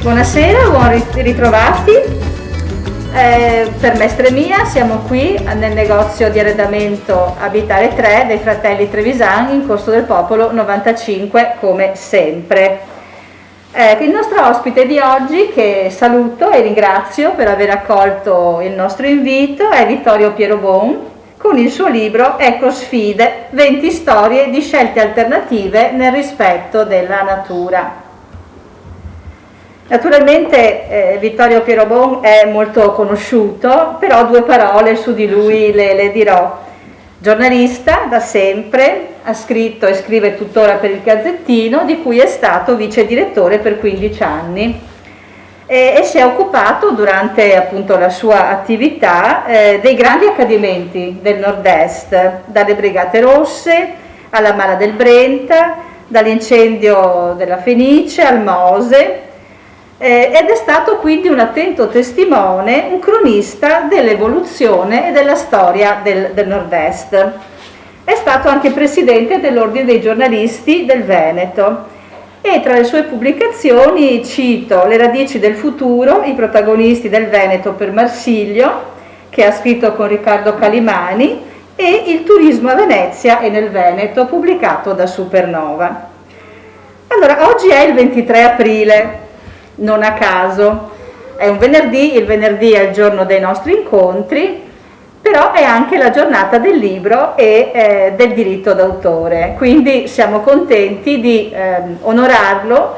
Buonasera, ritrovati. Per Mestre Mia siamo qui nel negozio di arredamento Abitare 3 dei fratelli Trevisan in Corso del Popolo 95 come sempre. Il nostro ospite di oggi, che saluto e ringrazio per aver accolto il nostro invito, è Vittorio Pierobon con il suo libro Ecosfide, 20 storie di scelte alternative nel rispetto della natura. Naturalmente Vittorio Pierobon è molto conosciuto, però due parole su di lui le dirò. Giornalista da sempre, ha scritto e scrive tuttora per il Gazzettino, di cui è stato vice direttore per 15 anni e si è occupato durante appunto la sua attività dei grandi accadimenti del nord-est, dalle Brigate Rosse alla Mala del Brenta, dall'incendio della Fenice al Mose. Ed è stato quindi un attento testimone, un cronista dell'evoluzione e della storia del nord-est. È stato anche presidente dell'Ordine dei giornalisti del Veneto e tra le sue pubblicazioni cito Le radici del futuro, i protagonisti del Veneto per Marsilio, che ha scritto con Riccardo Calimani, e Il turismo a Venezia e nel Veneto, pubblicato da Supernova. Allora, oggi è il 23 aprile. Non a caso, è un venerdì, il venerdì è il giorno dei nostri incontri, però è anche la giornata del libro e del diritto d'autore, quindi siamo contenti di onorarlo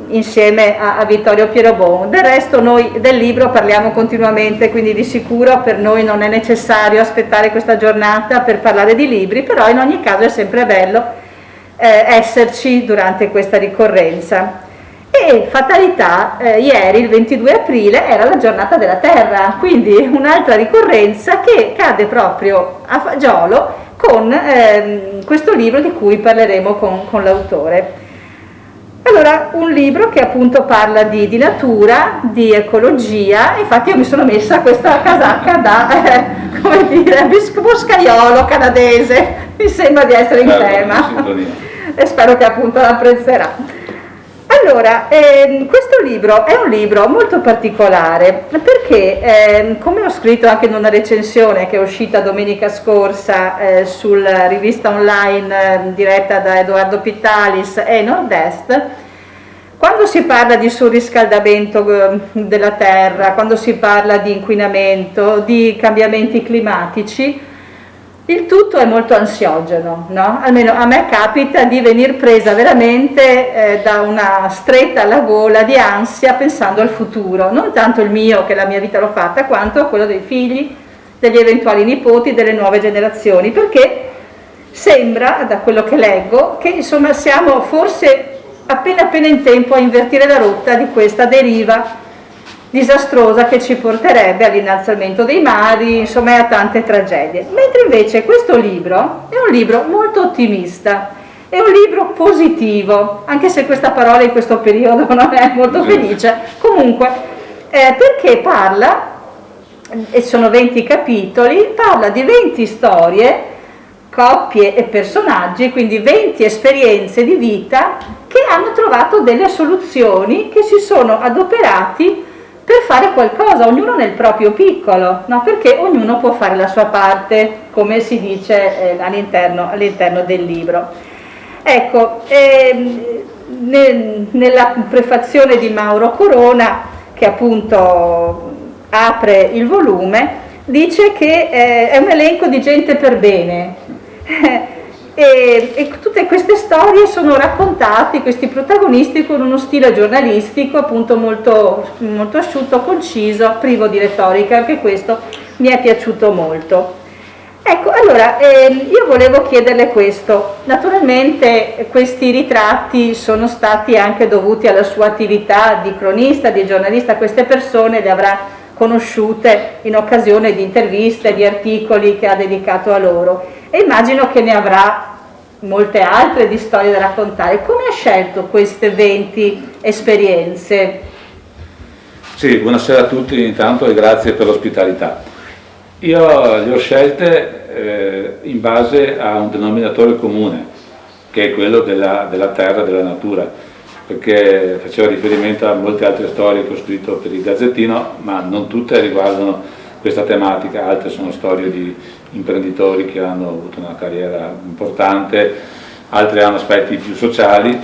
insieme a Vittorio Pierobon. Del resto noi del libro parliamo continuamente, quindi di sicuro per noi non è necessario aspettare questa giornata per parlare di libri, però in ogni caso è sempre bello esserci durante questa ricorrenza. E fatalità, ieri il 22 aprile era la giornata della terra, quindi un'altra ricorrenza che cade proprio a fagiolo con questo libro di cui parleremo con l'autore. Allora, un libro che appunto parla di natura, di ecologia, infatti io mi sono messa questa casacca da, come dire, boscaiolo canadese, mi sembra di essere in tema e spero che appunto l'apprezzerà. Allora, questo libro è un libro molto particolare perché, come ho scritto anche in una recensione che è uscita domenica scorsa sulla rivista online diretta da Edoardo Pittalis e Nord-Est, quando si parla di surriscaldamento della terra, quando si parla di inquinamento, di cambiamenti climatici, il tutto è molto ansiogeno, no? Almeno a me capita di venir presa veramente da una stretta alla gola di ansia pensando al futuro, non tanto il mio, che la mia vita l'ho fatta, quanto quello dei figli, degli eventuali nipoti, delle nuove generazioni, perché sembra, da quello che leggo, che insomma siamo forse appena in tempo a invertire la rotta di questa deriva disastrosa che ci porterebbe all'innalzamento dei mari, insomma a tante tragedie. Mentre invece questo libro è un libro molto ottimista, è un libro positivo, anche se questa parola in questo periodo non è molto felice, comunque perché parla, e sono 20 capitoli, parla di 20 storie, coppie e personaggi, quindi 20 esperienze di vita che hanno trovato delle soluzioni, che si sono adoperati per fare qualcosa, ognuno nel proprio piccolo, no? Perché ognuno può fare la sua parte, come si dice all'interno del libro. Ecco, nella prefazione di Mauro Corona, che appunto apre il volume, dice che è un elenco di gente per bene. E tutte queste storie sono raccontate, questi protagonisti, con uno stile giornalistico appunto molto asciutto, conciso, privo di retorica, anche questo mi è piaciuto molto. Ecco, allora io volevo chiederle questo. Naturalmente questi ritratti sono stati anche dovuti alla sua attività di cronista, di giornalista. Queste persone le avrà conosciute in occasione di interviste, di articoli che ha dedicato a loro, e immagino che ne avrà molte altre di storie da raccontare. Come ha scelto queste 20 esperienze? Sì, buonasera a tutti intanto e grazie per l'ospitalità. Io le ho scelte in base a un denominatore comune, che è quello della terra, della natura, perché faceva riferimento a molte altre storie che ho scritto per il Gazzettino, ma non tutte riguardano questa tematica, altre sono storie di imprenditori che hanno avuto una carriera importante, altre hanno aspetti più sociali,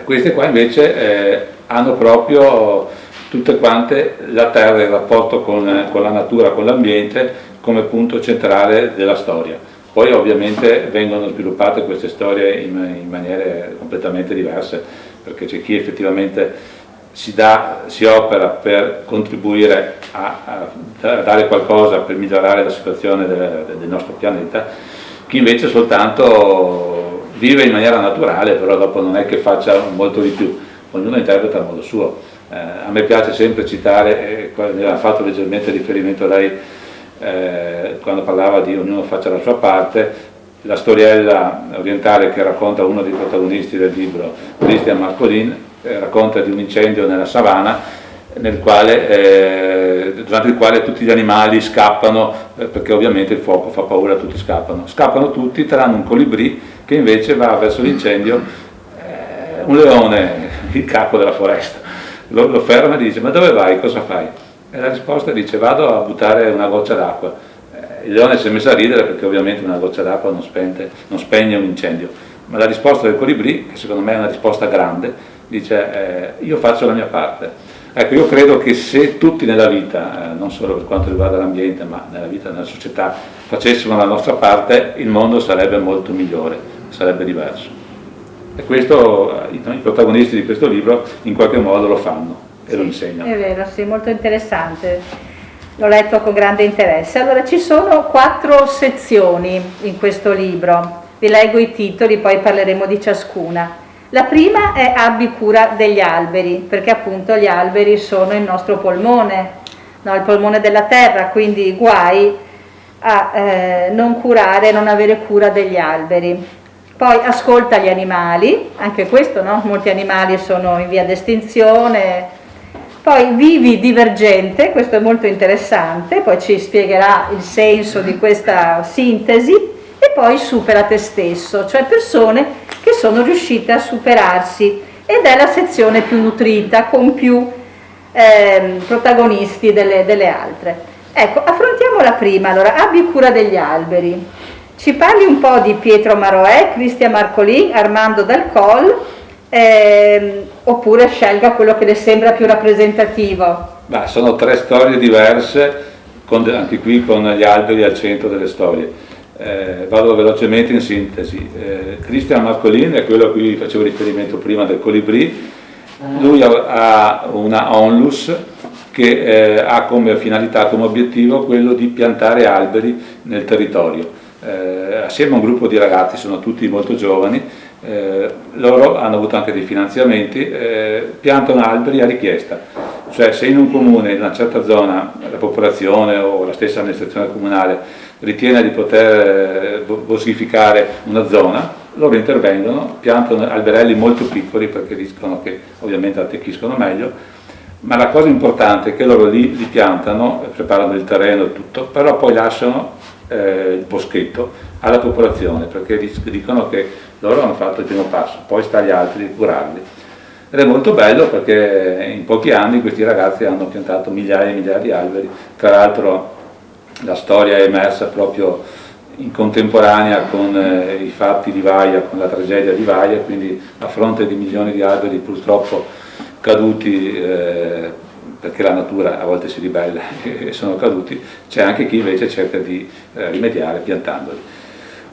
queste qua invece hanno proprio tutte quante la terra, il rapporto con la natura, con l'ambiente come punto centrale della storia. Poi ovviamente vengono sviluppate queste storie in maniere completamente diverse, perché c'è chi effettivamente si opera per contribuire a dare qualcosa per migliorare la situazione del nostro pianeta, chi invece soltanto vive in maniera naturale, però dopo non è che faccia molto di più, ognuno interpreta a modo suo. A me piace sempre citare, ne ha fatto leggermente riferimento lei quando parlava di ognuno faccia la sua parte, la storiella orientale che racconta uno dei protagonisti del libro, Christian Marcolin, racconta di un incendio nella savana durante il quale tutti gli animali scappano, perché ovviamente il fuoco fa paura, tutti scappano tutti tranne un colibrì che invece va verso l'incendio, un leone, il capo della foresta, lo ferma e dice: ma dove vai, cosa fai? E la risposta dice: vado a buttare una goccia d'acqua. Il leone si è messo a ridere perché ovviamente una goccia d'acqua non spegne un incendio, ma la risposta del colibrì, che secondo me è una risposta grande, dice: io faccio la mia parte. Ecco, io credo che se tutti nella vita, non solo per quanto riguarda l'ambiente, ma nella vita, nella società, facessimo la nostra parte, il mondo sarebbe molto migliore, sarebbe diverso. E questo, i protagonisti di questo libro in qualche modo lo fanno e lo insegnano. È vero, sì, molto interessante. L'ho letto con grande interesse. Allora, ci sono 4 sezioni in questo libro, vi leggo i titoli, poi parleremo di ciascuna. La prima è Abbi cura degli alberi, perché appunto gli alberi sono il nostro polmone, no? Il polmone della terra, quindi guai a non curare, non avere cura degli alberi. Poi ascolta gli animali, anche questo, no? Molti animali sono in via d'estinzione. Poi vivi divergente, questo è molto interessante, poi ci spiegherà il senso di questa sintesi, e poi supera te stesso, cioè persone che sono riuscite a superarsi, ed è la sezione più nutrita, con più protagonisti delle altre. Ecco, affrontiamo la prima. Allora, abbi cura degli alberi. Ci parli un po' di Pietro Maroè, Christian Marcolin, Armando Dal Coll, oppure scelga quello che le sembra più rappresentativo? Sono 3 storie diverse, anche qui con gli alberi al centro delle storie. Vado velocemente in sintesi. Christian Marcolin è quello a cui facevo riferimento prima, del colibrì. Lui ha una onlus che ha come finalità, come obiettivo, quello di piantare alberi nel territorio. Assieme a un gruppo di ragazzi, sono tutti molto giovani, loro hanno avuto anche dei finanziamenti, piantano alberi a richiesta. Cioè, se in un comune, in una certa zona, la popolazione o la stessa amministrazione comunale ritiene di poter boschificare una zona, loro intervengono, piantano alberelli molto piccoli perché dicono che ovviamente attecchiscono meglio, ma la cosa importante è che loro li piantano, preparano il terreno e tutto, però poi lasciano il boschetto alla popolazione, perché dicono che loro hanno fatto il primo passo, poi sta agli altri di curarli. Ed è molto bello perché in pochi anni questi ragazzi hanno piantato migliaia e migliaia di alberi. Tra l'altro la storia è emersa proprio in contemporanea con i fatti di Vaia, con la tragedia di Vaia, quindi a fronte di milioni di alberi purtroppo caduti, perché la natura a volte si ribella e sono caduti, c'è anche chi invece cerca di rimediare piantandoli.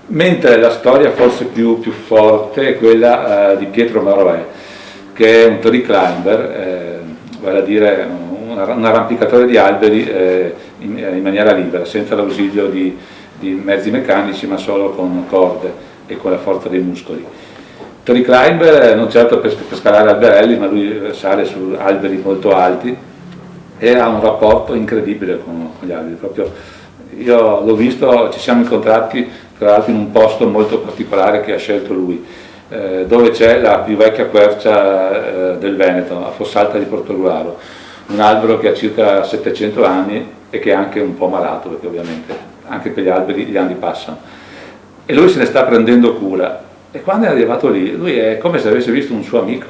Mentre la storia forse più forte è quella di Pietro Maroè, che è un tree climber, vale a dire un arrampicatore di alberi in maniera libera, senza l'ausilio di mezzi meccanici, ma solo con corde e con la forza dei muscoli. Tree climber non certo per scalare alberelli, ma lui sale su alberi molto alti e ha un rapporto incredibile con gli alberi. Proprio io l'ho visto, ci siamo incontrati tra l'altro in un posto molto particolare che ha scelto lui, dove c'è la più vecchia quercia del Veneto, a Fossalta di Portogruaro, un albero che ha circa 700 anni e che è anche un po' malato, perché ovviamente anche per gli alberi gli anni passano, e lui se ne sta prendendo cura. E quando è arrivato lì, lui è come se avesse visto un suo amico,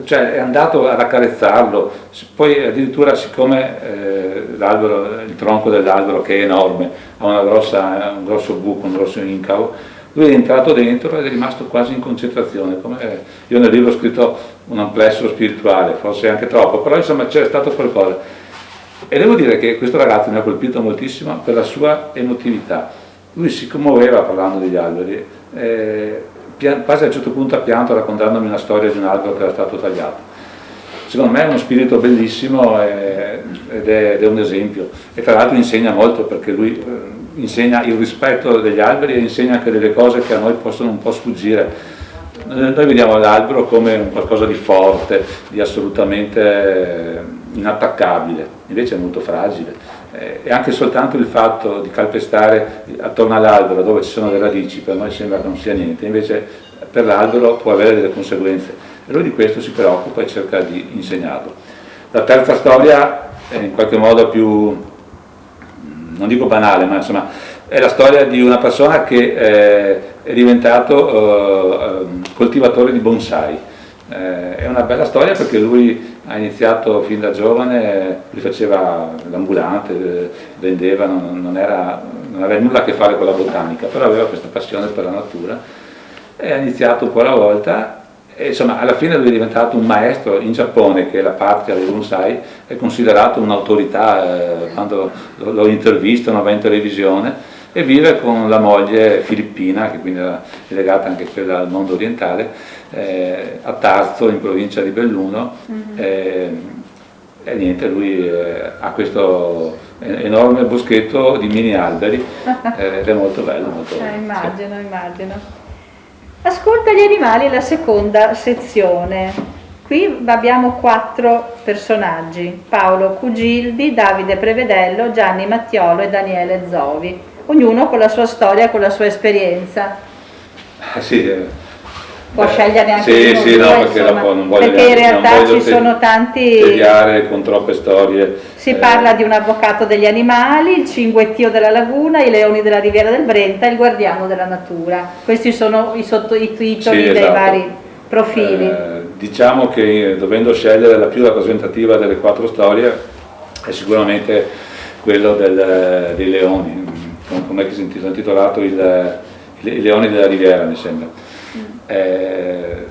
cioè è andato ad accarezzarlo, poi addirittura siccome il tronco dell'albero, che è enorme, ha un grosso buco, un grosso incavo, lui è entrato dentro ed è rimasto quasi in concentrazione. Io nel libro ho scritto un amplesso spirituale, forse anche troppo, però insomma c'è stato qualcosa. E devo dire che questo ragazzo mi ha colpito moltissimo per la sua emotività. Lui si commuoveva parlando degli alberi, quasi a un certo punto ha pianto raccontandomi una storia di un albero che era stato tagliato. Secondo me è uno spirito bellissimo ed è un esempio, e tra l'altro insegna molto, perché lui insegna il rispetto degli alberi e insegna anche delle cose che a noi possono un po' sfuggire. Noi vediamo l'albero come un qualcosa di forte, di assolutamente inattaccabile, invece è molto fragile, e anche soltanto il fatto di calpestare attorno all'albero dove ci sono le radici per noi sembra che non sia niente, invece per l'albero può avere delle conseguenze, e lui di questo si preoccupa e cerca di insegnarlo. La terza storia è in qualche modo più, non dico banale, ma insomma è la storia di una persona che è diventato coltivatore di bonsai. È una bella storia perché lui ha iniziato fin da giovane, lui faceva l'ambulante, vendeva, non aveva nulla a che fare con la botanica, però aveva questa passione per la natura e ha iniziato un po' alla volta, e insomma alla fine lui è diventato un maestro in Giappone, che è la patria dei bonsai, è considerato un'autorità, quando lo intervistano, va in televisione, e vive con la moglie filippina, che quindi è legata anche quella al mondo orientale, a Tarso, in provincia di Belluno, e niente, lui ha questo enorme boschetto di mini alberi ed è molto bello. Molto bello. Immagino. Ascolta gli animali, la seconda sezione. Qui abbiamo 4 personaggi: Paolo Cugildi, Davide Prevedello, Gianni Mattiolo e Daniele Zovi, ognuno con la sua storia, con la sua esperienza. Sì, può sceglierne anche uno, sì, due, no, perché, insomma, perché in realtà ci sono tanti, tediare con troppe storie. Si parla di un avvocato degli animali, il cinguettio della laguna, i leoni della riviera del Brenta, il guardiano della natura. Questi sono i titoli dei vari profili. Diciamo che dovendo scegliere la più rappresentativa delle 4 storie è sicuramente quello dei leoni, come si è intitolato i leoni della riviera, mi sembra.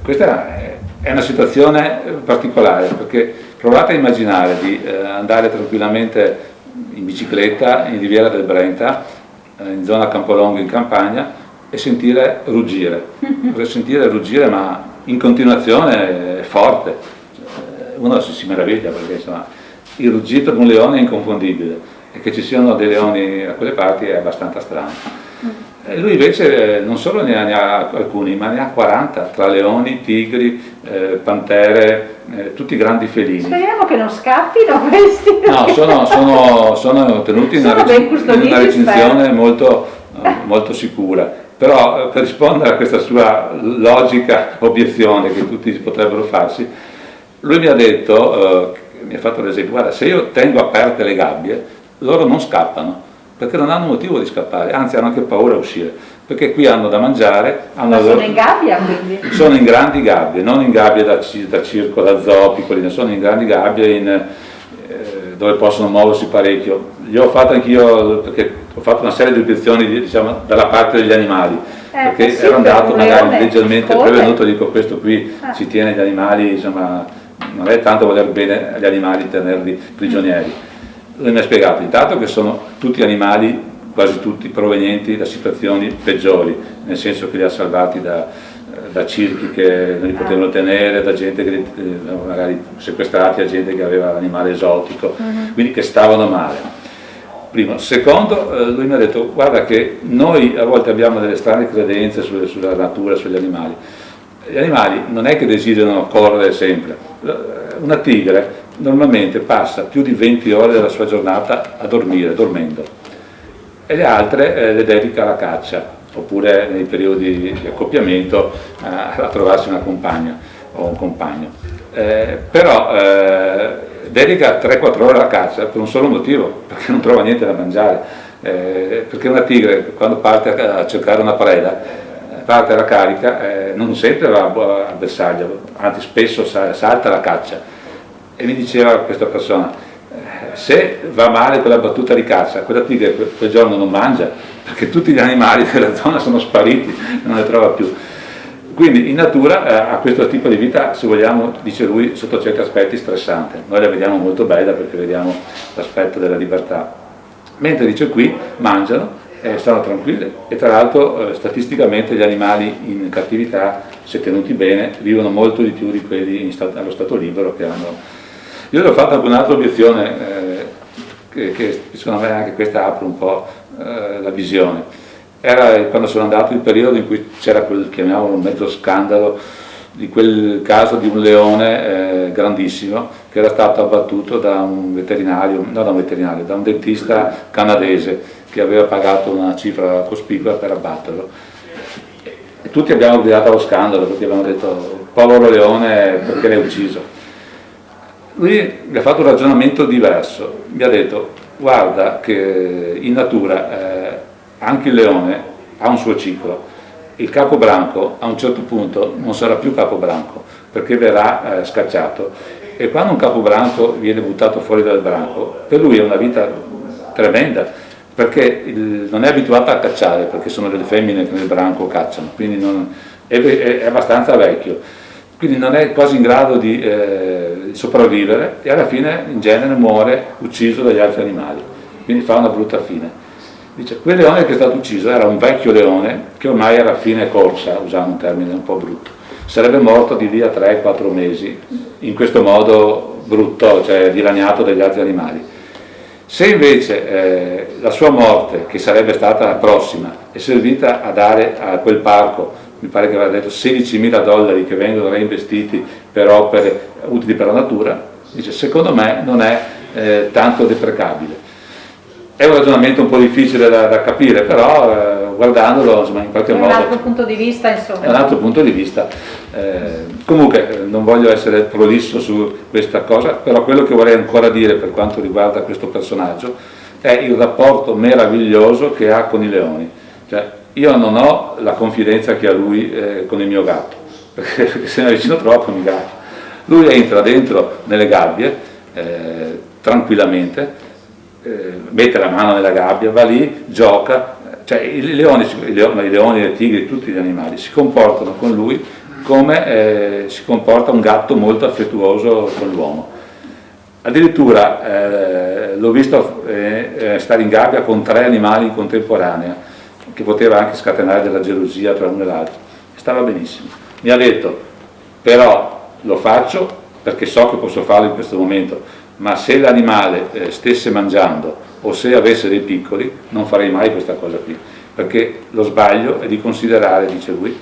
Questa è una situazione particolare, perché provate a immaginare di andare tranquillamente in bicicletta in riviera del Brenta, in zona Campolongo in campagna, e sentire ruggire, ma in continuazione forte. Uno si meraviglia, perché insomma il ruggito di un leone è inconfondibile, e che ci siano dei leoni a quelle parti è abbastanza strano. E lui invece non solo ne ha alcuni, ma ne ha 40, tra leoni, tigri, pantere, tutti grandi felini. Speriamo che non scappino questi. No, sono tenuti in una recinzione molto sicura. Però per rispondere a questa sua logica obiezione che tutti potrebbero farsi, lui mi ha detto, mi ha fatto l'esempio: guarda, se io tengo aperte le gabbie, loro non scappano, perché non hanno motivo di scappare, anzi hanno anche paura a uscire, perché qui hanno da mangiare. Sono in gabbia, quindi? Sono in grandi gabbie, non in gabbie da circo, da zoo, piccoli, sono in grandi gabbie dove possono muoversi parecchio. Li ho fatto anch'io, perché ho fatto una serie di obiezioni, diciamo, dalla parte degli animali, perché ero andato magari leggermente prevenuto, dico questo qui ci tiene gli animali, insomma, non è tanto voler bene agli animali tenerli prigionieri. Lui mi ha spiegato intanto che sono tutti animali, quasi tutti, provenienti da situazioni peggiori, nel senso che li ha salvati da circhi che non li potevano tenere, da gente che magari sequestrati, a gente che aveva l'animale esotico, quindi che stavano male. Primo. Secondo, lui mi ha detto: guarda che noi a volte abbiamo delle strane credenze sulla natura, sugli animali. Gli animali non è che desiderano correre sempre. Una tigre normalmente passa più di 20 ore della sua giornata a dormire, dormendo, e le altre le dedica alla caccia, oppure nei periodi di accoppiamento a trovarsi una compagna o un compagno. Però dedica 3-4 ore alla caccia per un solo motivo: perché non trova niente da mangiare, perché una tigre, quando parte a cercare una preda, parte la carica, non sempre va a bersaglio, anzi spesso salta la caccia. E mi diceva questa persona, se va male quella battuta di caccia, quella tigre quel giorno non mangia, perché tutti gli animali della zona sono spariti, non ne trova più. Quindi in natura ha questo tipo di vita, se vogliamo, dice lui, sotto certi aspetti stressante. Noi la vediamo molto bella perché vediamo l'aspetto della libertà. Mentre dice qui mangiano, stanno tranquilli e tra l'altro statisticamente gli animali in cattività, se tenuti bene, vivono molto di più di quelli allo stato libero che hanno. Io ho fatto anche un'altra obiezione che secondo me anche questa apre un po' la visione. Era quando sono andato il periodo in cui c'era quel, chiamiamolo, mezzo scandalo di quel caso di un leone grandissimo che era stato abbattuto da un veterinario, non da un veterinario, da un dentista canadese che aveva pagato una cifra cospicua per abbatterlo. E tutti abbiamo gridato allo scandalo, tutti abbiamo detto povero leone, perché l'hai ucciso? Lui mi ha fatto un ragionamento diverso, mi ha detto guarda che in natura anche il leone ha un suo ciclo, il capobranco a un certo punto non sarà più capobranco perché verrà scacciato, e quando un capobranco viene buttato fuori dal branco per lui è una vita tremenda perché non è abituato a cacciare, perché sono delle femmine che nel branco cacciano, quindi è abbastanza vecchio, quindi non è quasi in grado di sopravvivere e alla fine in genere muore ucciso dagli altri animali, quindi fa una brutta fine. Dice, quel leone che è stato ucciso era un vecchio leone che ormai era a fine corsa, usando un termine un po' brutto, sarebbe morto di lì a 3-4 mesi in questo modo brutto, cioè dilaniato dagli altri animali. Se invece la sua morte, che sarebbe stata la prossima, è servita a dare a quel parco, mi pare che aveva detto $16.000 che vengono reinvestiti per opere utili per la natura, dice secondo me non è tanto deprecabile. È un ragionamento un po' difficile da capire, però guardandolo insomma, in qualche modo... È un altro punto di vista, insomma. È un altro punto di vista. Comunque non voglio essere prolisso su questa cosa, però quello che vorrei ancora dire per quanto riguarda questo personaggio è il rapporto meraviglioso che ha con i leoni. Cioè, io non ho la confidenza che ha lui con il mio gatto, perché se ne avvicino troppo mi gatto. Lui entra dentro nelle gabbie tranquillamente, mette la mano nella gabbia, va lì, gioca, cioè i leoni, i tigri, tutti gli animali si comportano con lui come si comporta un gatto molto affettuoso con l'uomo. Addirittura l'ho visto stare in gabbia con 3 animali in contemporanea, che poteva anche scatenare della gelosia tra uno e l'altro. Stava benissimo. Mi ha detto, però lo faccio perché so che posso farlo in questo momento, ma se l'animale stesse mangiando o se avesse dei piccoli non farei mai questa cosa qui, perché lo sbaglio è di considerare, dice lui,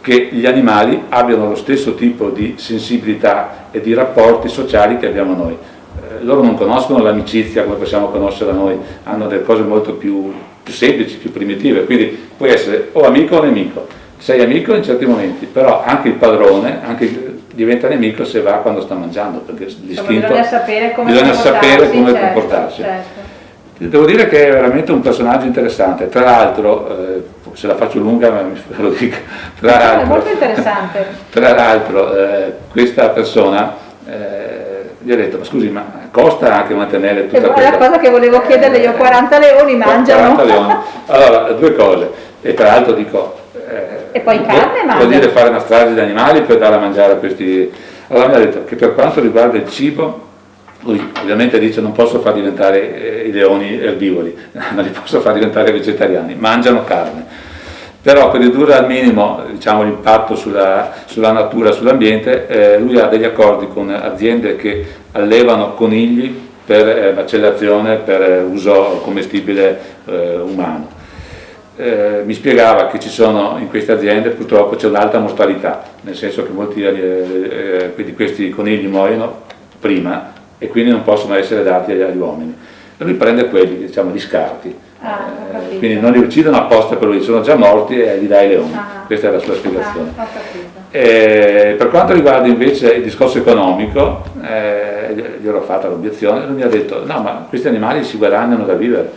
che gli animali abbiano lo stesso tipo di sensibilità e di rapporti sociali che abbiamo noi. Loro non conoscono l'amicizia come possiamo conoscerla noi, hanno delle cose molto più semplici, più primitive, quindi puoi essere o amico o nemico, sei amico in certi momenti, però anche il padrone diventa nemico se va quando sta mangiando, perché l'istinto bisogna sapere come comportarsi. Certo. Devo dire che è veramente un personaggio interessante, tra l'altro, se la faccio lunga ve lo dico, è molto interessante. Tra l'altro questa persona gli ha detto, ma scusi, ma costa anche mantenere tutta questa... È la cosa che volevo chiederle, io 40 leoni mangiano. 40 leoni. Allora, 2 cose, e tra l'altro dico... e poi carne mangia. Vuol dire fare una strage di animali per dare a mangiare a questi... Allora mi ha detto che per quanto riguarda il cibo, lui ovviamente dice non posso far diventare i leoni erbivori, non li posso far diventare vegetariani, mangiano carne. Però per ridurre al minimo diciamo, l'impatto sulla natura, sull'ambiente, lui ha degli accordi con aziende che allevano conigli per macellazione, per uso commestibile umano. Mi spiegava che ci sono in queste aziende purtroppo c'è un'alta mortalità, nel senso che molti di questi conigli muoiono prima e quindi non possono essere dati agli uomini. E lui prende quelli, diciamo, gli scarti. Quindi non li uccidono apposta per lui, sono già morti e gli dai i leoni. Questa è la sua spiegazione. Per quanto riguarda invece il discorso economico, gli ho fatto l'obiezione, lui mi ha detto no, ma questi animali si guadagnano da vivere,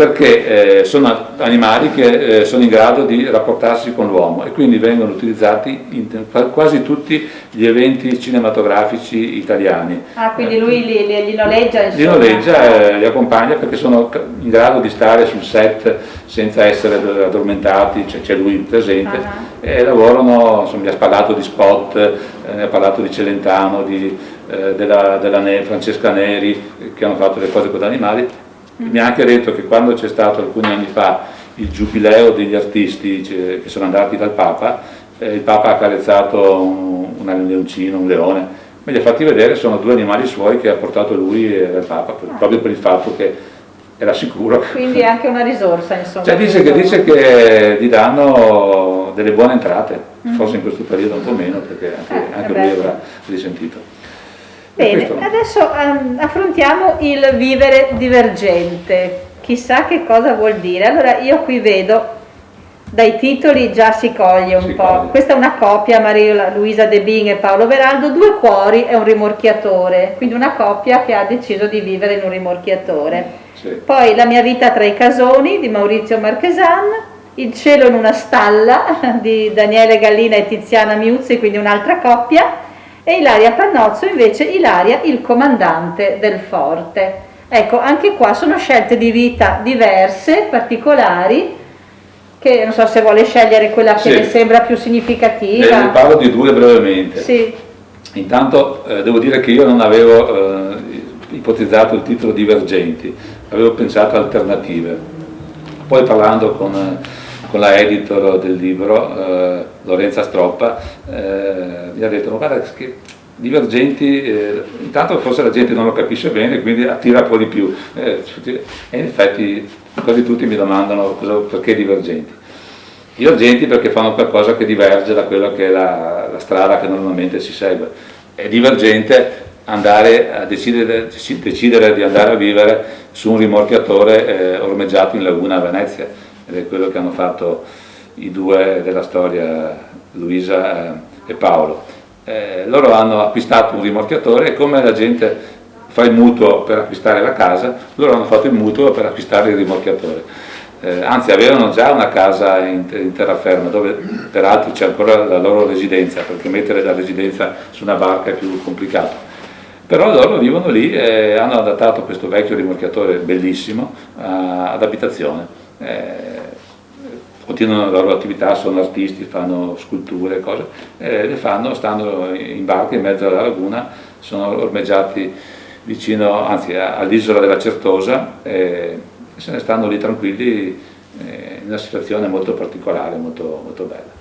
perché sono animali che sono in grado di rapportarsi con l'uomo e quindi vengono utilizzati in quasi tutti gli eventi cinematografici italiani. Ah, quindi lui li noleggia? Li noleggia, li accompagna perché sono in grado di stare sul set senza essere addormentati, c'è lui presente, e lavorano, insomma, mi ha parlato di Spot, ne ha parlato di Celentano, della Francesca Neri, che hanno fatto le cose con gli animali. Mi ha anche detto che quando c'è stato alcuni anni fa il giubileo degli artisti che sono andati dal Papa, il Papa ha accarezzato un leoncino, un leone, me li ha fatti vedere, sono 2 animali suoi che ha portato lui e il Papa, proprio per il fatto che era sicuro. Quindi è anche una risorsa, insomma. Cioè dice che gli danno delle buone entrate, forse in questo periodo un po' meno, perché anche lui avrà risentito. Bene, adesso affrontiamo il vivere divergente, chissà che cosa vuol dire. Allora io qui vedo, dai titoli già si coglie un po', questa è una coppia, Maria Luisa De Bing e Paolo Veraldo, 2 cuori e un rimorchiatore, quindi una coppia che ha deciso di vivere in un rimorchiatore. Sì. Poi La mia vita tra i casoni di Maurizio Marchesan, Il cielo in una stalla di Daniele Gallina e Tiziana Miuzzi, quindi un'altra coppia, e Ilaria Pannozzo invece Ilaria il comandante del forte. Ecco, anche qua sono scelte di vita diverse, particolari, che non so se vuole scegliere quella che le sembra più significativa. Ne parlo di 2 brevemente. Sì. Intanto devo dire che io non avevo ipotizzato il titolo Divergenti, avevo pensato alternative. Poi parlando con la editor del libro, Lorenza Stroppa, mi ha detto: guarda che Divergenti, intanto forse la gente non lo capisce bene, quindi attira un po' di più, e in effetti quasi tutti mi domandano perché Divergenti. Divergenti perché fanno qualcosa che diverge da quella che è la strada che normalmente si segue. È divergente andare a decidere di andare a vivere su un rimorchiatore ormeggiato in laguna a Venezia, ed è quello che hanno fatto i 2 della storia, Luisa e Paolo. Loro hanno acquistato un rimorchiatore e come la gente fa il mutuo per acquistare la casa, loro hanno fatto il mutuo per acquistare il rimorchiatore. Anzi, avevano già una casa in terraferma dove peraltro c'è ancora la loro residenza, perché mettere la residenza su una barca è più complicato. Però loro vivono lì e hanno adattato questo vecchio rimorchiatore bellissimo ad abitazione. Continuano la loro attività, sono artisti, fanno sculture, cose, le fanno, stanno in barca in mezzo alla laguna, sono ormeggiati vicino, anzi all'isola della Certosa, e se ne stanno lì tranquilli in una situazione molto particolare, molto, molto bella.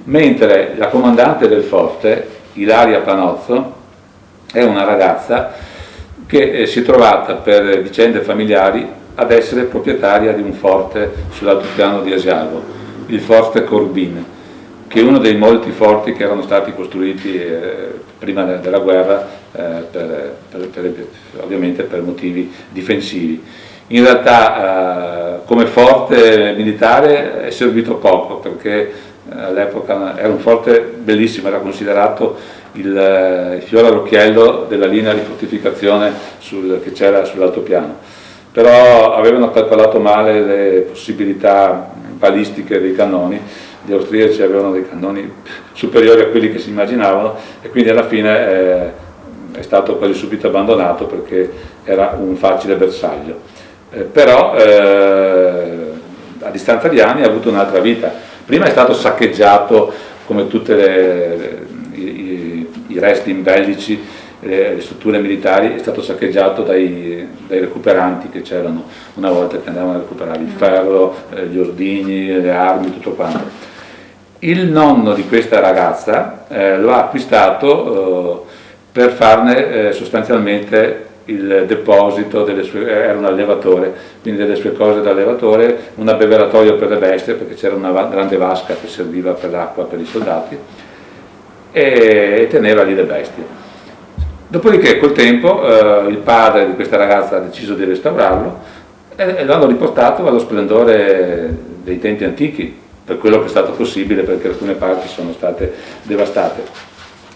Mentre la comandante del forte, Ilaria Panozzo, è una ragazza che si è trovata per vicende familiari ad essere proprietaria di un forte sull'altopiano di Asiago, il forte Corbin, che è uno dei molti forti che erano stati costruiti prima della guerra, ovviamente per motivi difensivi. In realtà come forte militare è servito poco, perché all'epoca era un forte bellissimo, era considerato il fiore all'occhiello della linea di fortificazione che c'era sull'altopiano. Però avevano calcolato male le possibilità balistiche dei cannoni, gli austriaci avevano dei cannoni superiori a quelli che si immaginavano e quindi alla fine è stato quasi subito abbandonato perché era un facile bersaglio. Però a distanza di anni ha avuto un'altra vita. Prima è stato saccheggiato come tutti i resti bellici, le strutture militari, è stato saccheggiato dai recuperanti che c'erano una volta, che andavano a recuperare il ferro, gli ordigni, le armi, tutto quanto. Il nonno di questa ragazza lo ha acquistato per farne sostanzialmente il deposito delle sue, era un allevatore, quindi delle sue cose da allevatore, un abbeveratoio per le bestie, perché c'era una grande vasca che serviva per l'acqua per i soldati, e teneva lì le bestie. Dopodiché col tempo il padre di questa ragazza ha deciso di restaurarlo e lo hanno riportato allo splendore dei tempi antichi, per quello che è stato possibile, perché alcune parti sono state devastate.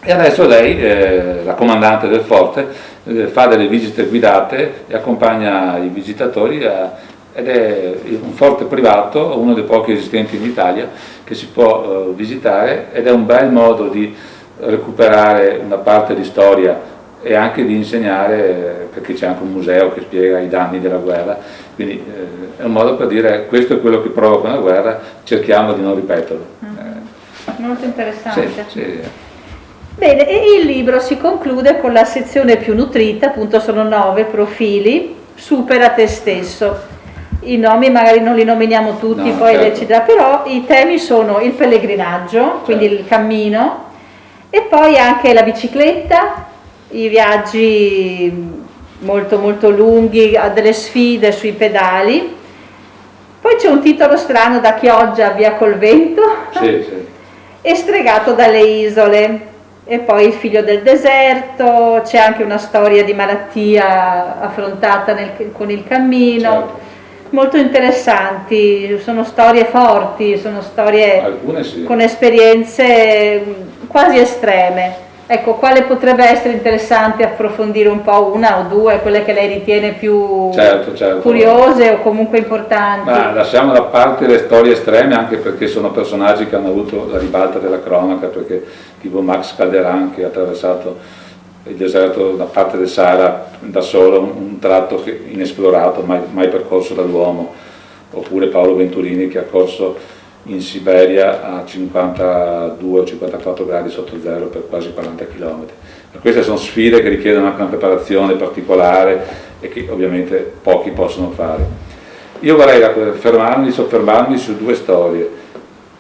E adesso lei, la comandante del forte, fa delle visite guidate e accompagna i visitatori a ed è un forte privato, uno dei pochi esistenti in Italia, che si può visitare, ed è un bel modo di recuperare una parte di storia e anche di insegnare, perché c'è anche un museo che spiega i danni della guerra, quindi è un modo per dire: questo è quello che provoca una guerra, cerchiamo di non ripeterlo. Molto interessante. Sì. Bene, e il libro si conclude con la sezione più nutrita, appunto sono 9 profili: supera te stesso. I nomi magari non li nominiamo tutti, No, poi certo. deciderà, però i temi sono il pellegrinaggio, quindi il cammino, e poi anche la bicicletta, i viaggi molto molto lunghi, delle sfide sui pedali. Poi c'è un titolo strano: da Chioggia via col vento, Sì. e Stregato dalle isole. E poi il figlio del deserto, c'è anche una storia di malattia affrontata con il cammino. Certo. Molto interessanti, sono storie forti, sono storie Alcune sì. con esperienze quasi estreme. Ecco, quale potrebbe essere interessante approfondire un po', una o due, quelle che lei ritiene più Certo. curiose o comunque importanti? Ma lasciamo da parte le storie estreme, anche perché sono personaggi che hanno avuto la ribalta della cronaca, perché tipo Max Calderan, che ha attraversato il deserto da parte del Sahara da solo, un tratto inesplorato, mai percorso dall'uomo, oppure Paolo Venturini, che ha corso in Siberia a 52 o 54 gradi sotto zero per quasi 40 km. Queste sono sfide che richiedono anche una preparazione particolare e che ovviamente pochi possono fare. Io vorrei soffermarmi su due storie.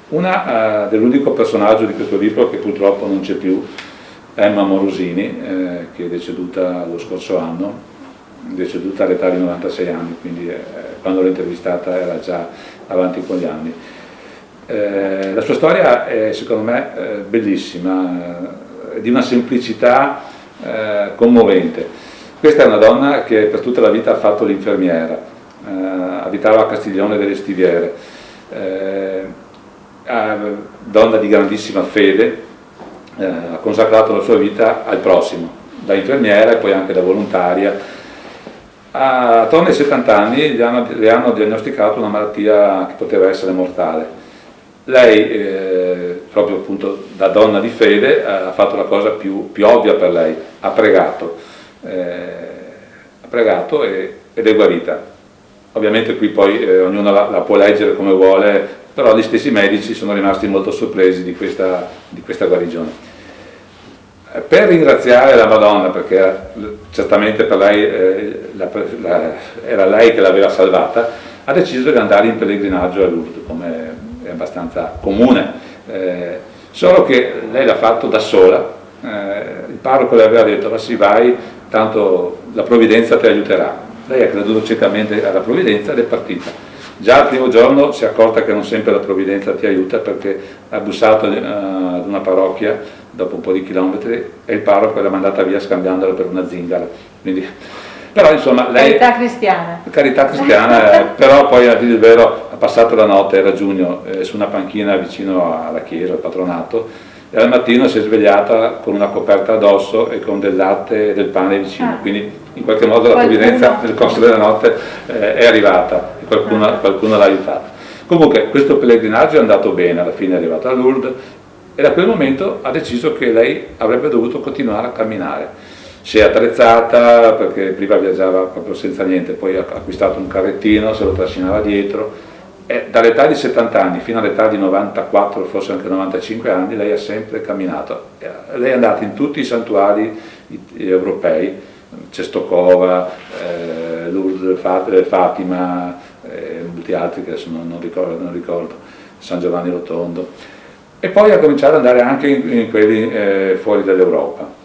Una dell'unico personaggio di questo libro che purtroppo non c'è più, Emma Morosini, che è deceduta lo scorso anno, deceduta all'età di 96 anni, quindi quando l'ho intervistata era già avanti con gli anni. La sua storia è secondo me bellissima, di una semplicità commovente. Questa è una donna che per tutta la vita ha fatto l'infermiera, abitava a Castiglione delle Stiviere, donna di grandissima fede, ha consacrato la sua vita al prossimo, da infermiera e poi anche da volontaria. Attorno ai 70 anni le hanno diagnosticato una malattia che poteva essere mortale. Lei, proprio appunto da donna di fede, ha fatto la cosa più ovvia per lei: ha pregato ed è guarita. Ovviamente qui poi ognuno la può leggere come vuole, però gli stessi medici sono rimasti molto sorpresi di questa guarigione. Per ringraziare la Madonna, perché certamente per lei era lei che l'aveva salvata, ha deciso di andare in pellegrinaggio a Lourdes, come è abbastanza comune, solo che lei l'ha fatto da sola. Il parroco le aveva detto: ma sì, vai, tanto la provvidenza ti aiuterà. Lei ha creduto ciecamente alla provvidenza ed è partita. Già il primo giorno si è accorta che non sempre la provvidenza ti aiuta, perché ha bussato ad una parrocchia dopo un po' di chilometri e il parroco l'ha mandata via scambiandola per una zingara. Quindi, però insomma lei... Carità cristiana, però poi a dire il vero ha passato la notte, era giugno, su una panchina vicino alla chiesa, al patronato, e al mattino si è svegliata con una coperta addosso e con del latte e del pane vicino, quindi in qualche modo la provvidenza nel corso della notte è arrivata e qualcuno l'ha aiutata. Comunque questo pellegrinaggio è andato bene, alla fine è arrivata a Lourdes e da quel momento ha deciso che lei avrebbe dovuto continuare a camminare. Si è attrezzata, perché prima viaggiava proprio senza niente, poi ha acquistato un carrettino, se lo trascinava dietro. E dall'età di 70 anni fino all'età di 94, forse anche 95 anni, lei ha sempre camminato. Lei è andata in tutti i santuari europei, Cestokova, Lourdes, Fatima, molti altri che adesso non ricordo, San Giovanni Rotondo. E poi ha cominciato ad andare anche in quelli fuori dall'Europa.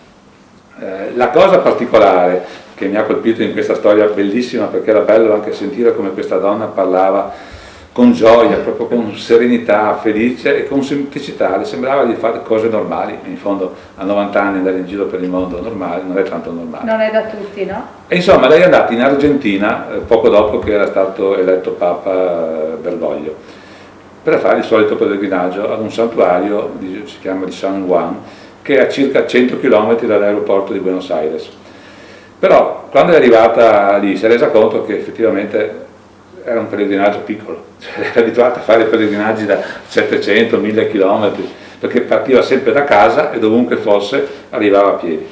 La cosa particolare che mi ha colpito in questa storia bellissima, perché era bello anche sentire come questa donna parlava con gioia, proprio con serenità, felice e con semplicità, le sembrava di fare cose normali. In fondo a 90 anni andare in giro per il mondo normale non è tanto normale. Non è da tutti, no? E insomma lei è andata in Argentina poco dopo che era stato eletto Papa Bergoglio, per fare il solito pellegrinaggio ad un santuario, si chiama di San Juan, che è a circa 100 km dall'aeroporto di Buenos Aires. Però quando è arrivata lì si è resa conto che effettivamente era un pellegrinaggio piccolo, cioè, era abituato a fare pellegrinaggi da 700-1000 km, perché partiva sempre da casa e dovunque fosse arrivava a piedi.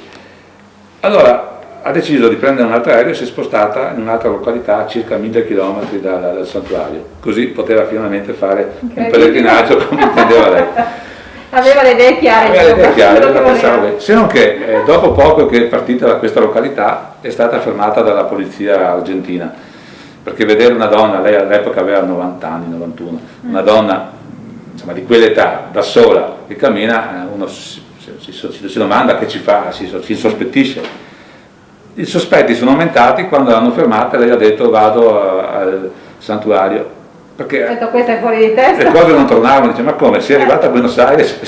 Allora ha deciso di prendere un altro aereo e si è spostata in un'altra località a circa 1000 km dal santuario, così poteva finalmente fare un pellegrinaggio come intendeva lei. Aveva le idee chiare, se non che dopo poco che è partita da questa località è stata fermata dalla polizia argentina, perché vedere una donna, lei all'epoca aveva 90 anni, 91, una donna insomma, di quell'età da sola che cammina, uno si domanda che ci fa, si insospettisce. I sospetti sono aumentati quando l'hanno fermata e lei ha detto vado al santuario, perché questa è fuori di testa. Le cose non tornavano, dice ma come, sei arrivata a Buenos Aires?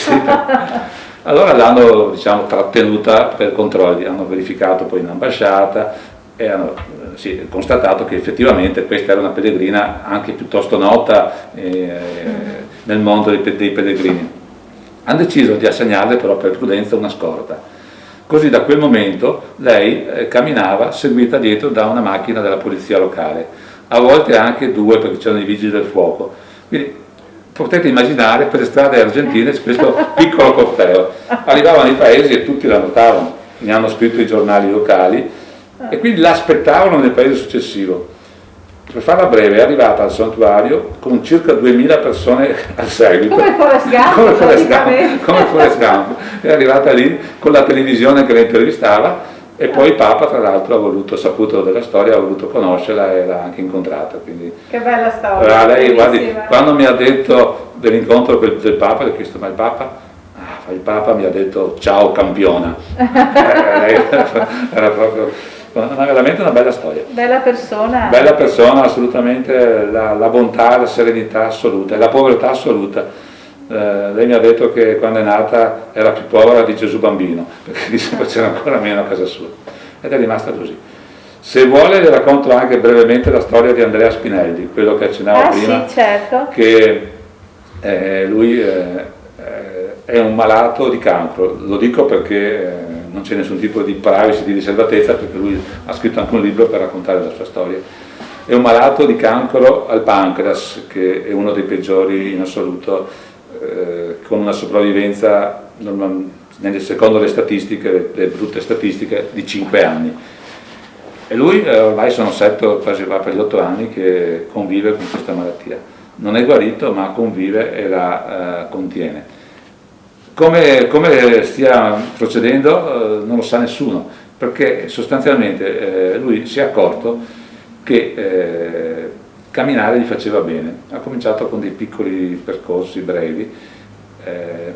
Allora l'hanno trattenuta per controlli, hanno verificato poi in ambasciata e hanno constatato che effettivamente questa era una pellegrina anche piuttosto nota nel mondo dei pellegrini. Hanno deciso di assegnarle però per prudenza una scorta. Così da quel momento lei camminava seguita dietro da una macchina della polizia locale, a volte anche due perché c'erano i vigili del fuoco. Quindi potete immaginare per le strade argentine questo piccolo corteo. Arrivavano i paesi e tutti la notavano, ne hanno scritto i giornali locali e quindi l'aspettavano nel paese successivo. Per farla breve è arrivata al santuario con circa 2000 persone al seguito. Come Forrest Gump. È arrivata lì con la televisione che la intervistava e poi il Papa tra l'altro ha saputo della storia, ha voluto conoscerla e l'ha anche incontrata. Quindi, che bella storia. Lei, guardi, quando mi ha detto dell'incontro del Papa, le ho chiesto ma il Papa? Il Papa mi ha detto ciao campiona. Lei era proprio... veramente una bella storia. Bella persona, assolutamente, la bontà, la serenità assoluta e la povertà assoluta. Lei mi ha detto che quando è nata era più povera di Gesù bambino, perché disse che c'era ancora meno a casa sua, ed è rimasta così. Se vuole le racconto anche brevemente la storia di Andrea Spinelli, quello che accennavo prima, sì, certo. Che lui è un malato di cancro, lo dico perché non c'è nessun tipo di privacy, di riservatezza, perché lui ha scritto anche un libro per raccontare la sua storia. È un malato di cancro al pancreas, che è uno dei peggiori in assoluto, con una sopravvivenza, secondo le statistiche, le brutte statistiche, di 5 anni. E lui ormai sono 7, quasi va per gli 8 anni che convive con questa malattia. Non è guarito, ma convive e la contiene. Come stia procedendo non lo sa nessuno, perché sostanzialmente lui si è accorto che camminare gli faceva bene. Ha cominciato con dei piccoli percorsi brevi,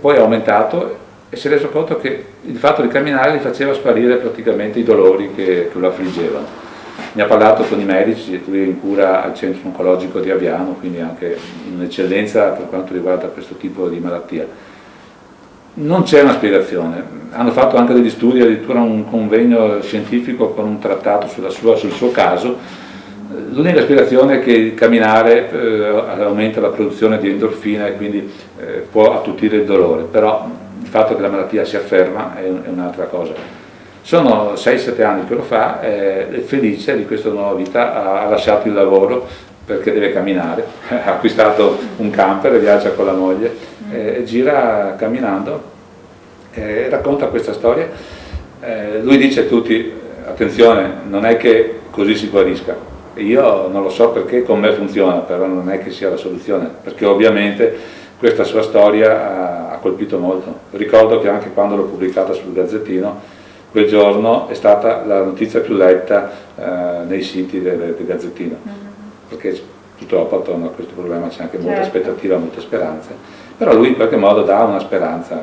poi ha aumentato e si è reso conto che il fatto di camminare gli faceva sparire praticamente i dolori che lo affliggevano. Ne ha parlato con i medici, lui è in cura al centro oncologico di Aviano, quindi anche un'eccellenza per quanto riguarda questo tipo di malattia. Non c'è una spiegazione, hanno fatto anche degli studi, addirittura un convegno scientifico con un trattato sul suo caso. L'unica spiegazione è che camminare aumenta la produzione di endorfina e quindi può attutire il dolore, però il fatto che la malattia si afferma è un'altra cosa. Sono 6-7 anni che lo fa, è felice di questa nuova vita, ha lasciato il lavoro perché deve camminare, ha acquistato un camper e viaggia con la moglie e gira camminando e racconta questa storia. Lui dice a tutti, attenzione, non è che così si guarisca, io non lo so perché con me funziona, però non è che sia la soluzione, perché ovviamente questa sua storia ha colpito molto. Ricordo che anche quando l'ho pubblicata sul Gazzettino, quel giorno è stata la notizia più letta nei siti del Gazzettino, perché purtroppo attorno a questo problema c'è anche molta aspettativa, molte speranze, però lui in qualche modo dà una speranza,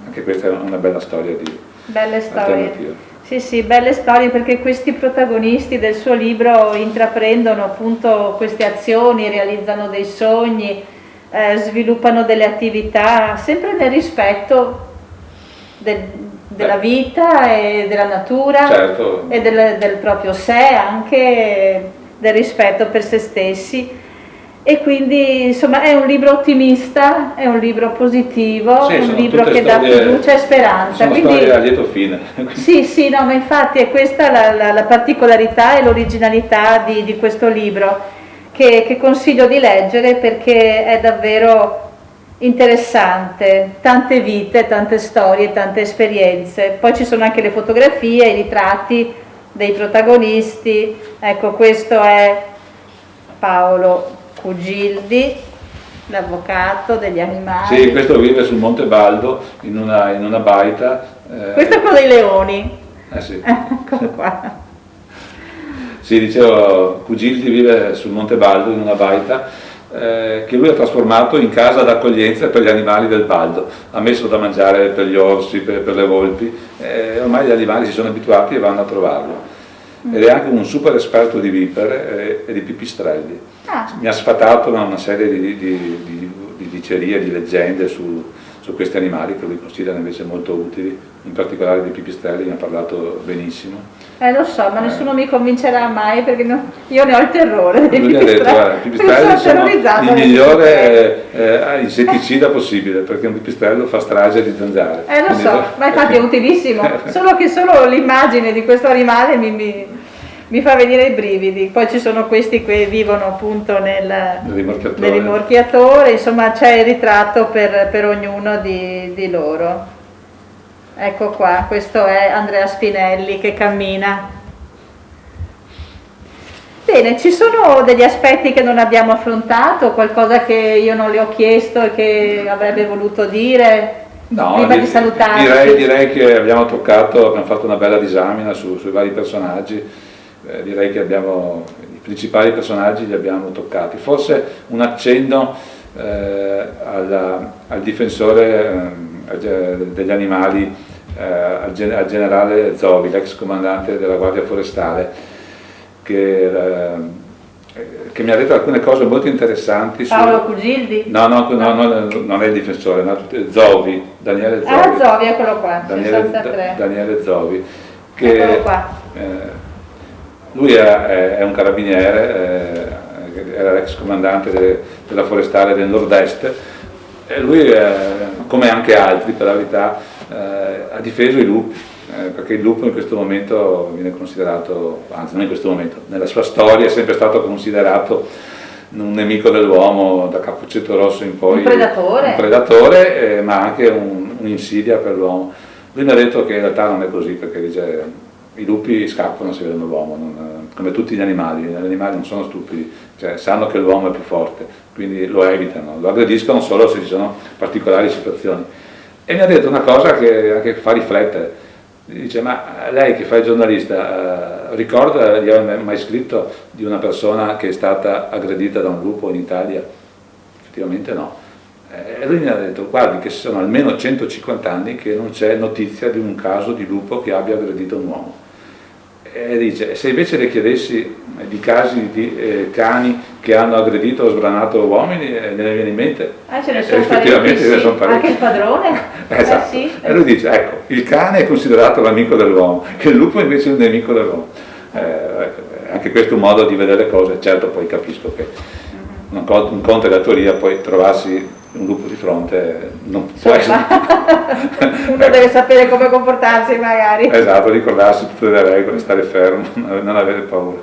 anche questa è una bella storia di belle storie. Sì, belle storie, perché questi protagonisti del suo libro intraprendono appunto queste azioni, realizzano dei sogni, sviluppano delle attività, sempre nel rispetto della vita e della natura, certo, e del proprio sé, anche del rispetto per se stessi. E quindi insomma è un libro ottimista, è un libro positivo, è un libro che dà fiducia e speranza. Sono storie a lieto fine. Sì, no, ma infatti è questa la particolarità e l'originalità di questo libro, che consiglio di leggere perché è davvero interessante, tante vite, tante storie, tante esperienze. Poi ci sono anche le fotografie, i ritratti dei protagonisti. Ecco, questo è Paolo Cugildi, l'avvocato degli animali. Sì, questo vive sul Monte Baldo in una baita. Questo è quello dei leoni. Sì. Ecco qua. Sì, dicevo, Cugildi vive sul Monte Baldo in una baita che lui ha trasformato in casa d'accoglienza per gli animali del Baldo. Ha messo da mangiare per gli orsi, per le volpi, ormai gli animali si sono abituati e vanno a trovarlo. Ed è anche un super esperto di vipere e di pipistrelli. Mi ha sfatato una serie di dicerie, di leggende su questi animali che lui considera invece molto utili, in particolare di pipistrelli, mi ha parlato benissimo. Lo so, ma nessuno mi convincerà mai perché io ne ho il terrore dei Lui ha detto, guarda, i pipistrelli sono il migliore insetticida possibile, perché un pipistrello fa strage di zanzare. Lo so, ma infatti è utilissimo, solo che solo l'immagine di questo animale mi fa venire i brividi. Poi ci sono questi che vivono appunto nel rimorchiatore, insomma c'è il ritratto per ognuno di loro. Ecco qua, questo è Andrea Spinelli che cammina. Bene, ci sono degli aspetti che non abbiamo affrontato, qualcosa che io non le ho chiesto e che avrebbe voluto dire? No, prima di salutarci? Direi che abbiamo fatto una bella disamina sui vari personaggi. Direi che i principali personaggi li abbiamo toccati. Forse un accenno al difensore degli animali, al generale Zovi, l'ex comandante della Guardia Forestale, che mi ha detto alcune cose molto interessanti. Paolo Cugildi? No, non è il difensore, no, Zovi, Daniele Zovi. Zovi, eccolo qua, 63. Daniele Zovi. Eccolo qua. Lui è un carabiniere, era l'ex comandante della Forestale del Nord-Est, e lui, come anche altri per la verità, ha difeso i lupi, perché il lupo in questo momento viene considerato, anzi non in questo momento, nella sua storia è sempre stato considerato un nemico dell'uomo, da Cappuccetto Rosso in poi. Un predatore, ma anche un'insidia per l'uomo. Lui mi ha detto che in realtà non è così, perché dice i lupi scappano se vedono l'uomo, come tutti gli animali non sono stupidi, cioè sanno che l'uomo è più forte, quindi lo evitano, lo aggrediscono solo se ci sono particolari situazioni. E mi ha detto una cosa che anche fa riflettere, dice: ma lei che fa il giornalista ricorda di aver mai scritto di una persona che è stata aggredita da un lupo in Italia? Effettivamente no. E lui mi ha detto: guardi che sono almeno 150 anni che non c'è notizia di un caso di lupo che abbia aggredito un uomo. E dice: se invece le chiedessi di casi di cani che hanno aggredito o sbranato uomini, ne viene in mente. Ce ne sono effettivamente ce ne sono parecchi. Anche il padrone? Esatto. Sì. E lui dice: ecco, il cane è considerato l'amico dell'uomo, il lupo invece è un nemico dell'uomo. Anche questo è un modo di vedere le cose. Certo, poi capisco che un conto è la teoria, poi trovarsi un lupo di fronte non può essere. Uno deve sapere come comportarsi magari. Esatto, ricordarsi tutte le regole, stare fermo, non avere paura.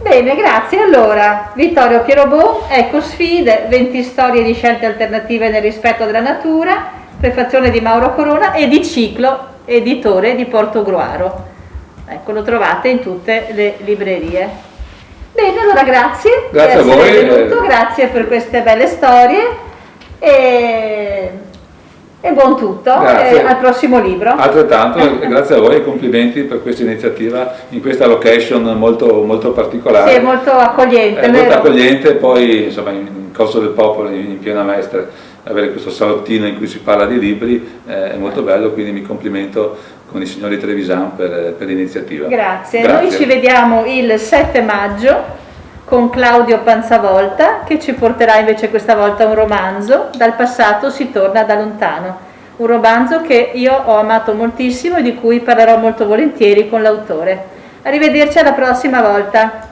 Bene, grazie. Allora, Vittorio Pierobon, Ecco Sfide, 20 storie di scelte alternative nel rispetto della natura, prefazione di Mauro Corona e di Ciclo, editore di Portogruaro. Ecco, lo trovate in tutte le librerie. Bene, allora grazie a voi, essere venuto, grazie per queste belle storie e buon tutto, al prossimo libro. Altrettanto, grazie a voi e complimenti per questa iniziativa in questa location molto, molto particolare. Sì, è molto accogliente. Molto accogliente, poi insomma in Corso del Popolo, in piena Mestre, avere questo salottino in cui si parla di libri è molto bello, quindi mi complimento con i signori Trevisan per l'iniziativa. Grazie. Noi ci vediamo il 7 maggio con Claudio Panzavolta, che ci porterà invece questa volta un romanzo, Dal passato si torna da lontano, un romanzo che io ho amato moltissimo e di cui parlerò molto volentieri con l'autore. Arrivederci alla prossima volta.